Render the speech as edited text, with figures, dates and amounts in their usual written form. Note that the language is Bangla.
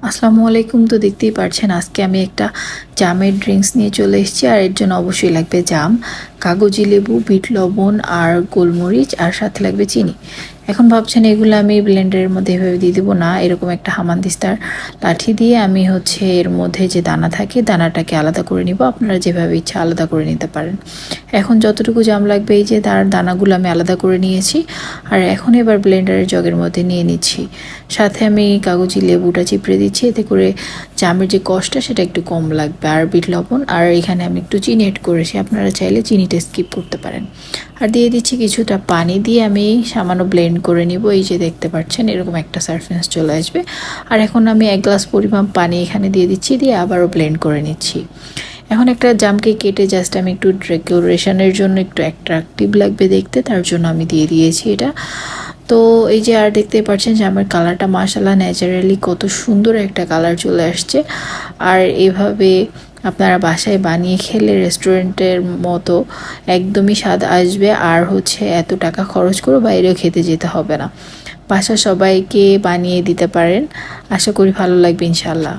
আসসালামু আলাইকুম। তো দেখতেই পারছেন আজকে আমি একটা জামের ড্রিঙ্কস নিয়ে চলে এসেছি। আর এর জন্য অবশ্যই লাগবে জাম, কাগজি লেবু, বিট লবণ আর গোলমরিচ, আর সাথে লাগবে চিনি। এখন ভাবছেন এগুলো আমি ব্লেন্ডারের মধ্যে এভাবে দিয়ে দেবো না, এরকম একটা হামানদিস্তার লাঠি দিয়ে আমি এর মধ্যে যে দানা থাকে দানাটাকে আলাদা করে নিব। আপনারা যেভাবে ইচ্ছা আলাদা করে নিতে পারেন। এখন যতটুকু জাম লাগবে এই যে তার দানাগুলো আমি আলাদা করে নিয়েছি। আর এখন এবার ব্লেন্ডারের জগের মধ্যে নিয়ে নিচ্ছি। সাথে আমি কাগজি লেবুটা চিপড়ে দিচ্ছি, এতে করে জামের যে কষ্টটা সেটা একটু কম লাগবে। আর বিট লবণ, আর এখানে আমি একটু চিনি এড করেছি, আপনারা চাইলে চিনিটা স্কিপ করতে পারেন। আর দিয়ে দিচ্ছি কিছুটা পানি, দিয়ে আমি সামান্য ব্লেন্ড করে নিব। এই যে দেখতে পাচ্ছেন এরকম একটা সারফেস চলে আসবে। আর এখন আমি 1 গ্লাস পরিমাণ পানি এখানে দিয়ে দিচ্ছি, দিয়ে আবারও ব্লেন্ড করে নিচ্ছি। এখন একটা জামকে কেটে জাস্ট আমি একটু ডেকোরেশনের জন্য একটু অ্যাট্রাকটিভ লাগবে দেখতে, তার জন্য আমি দিয়ে দিয়েছি এটা। তো এই যে আর দেখতেই পাচ্ছেন যে আমার কালারটা মাশাআল্লাহ ন্যাচারালি কত সুন্দর একটা কালার চলে আসছে। আর এভাবে আপনারা বাসায় বানিয়ে খেলে রেস্টুরেন্টের মতো একদমই স্বাদ আসবে। আর এত টাকা খরচ করে বাইরেও খেতে যেতে হবে না, বাসা সবাইকে বানিয়ে দিতে পারেন। আশা করি ভালো লাগবে ইনশাল্লাহ।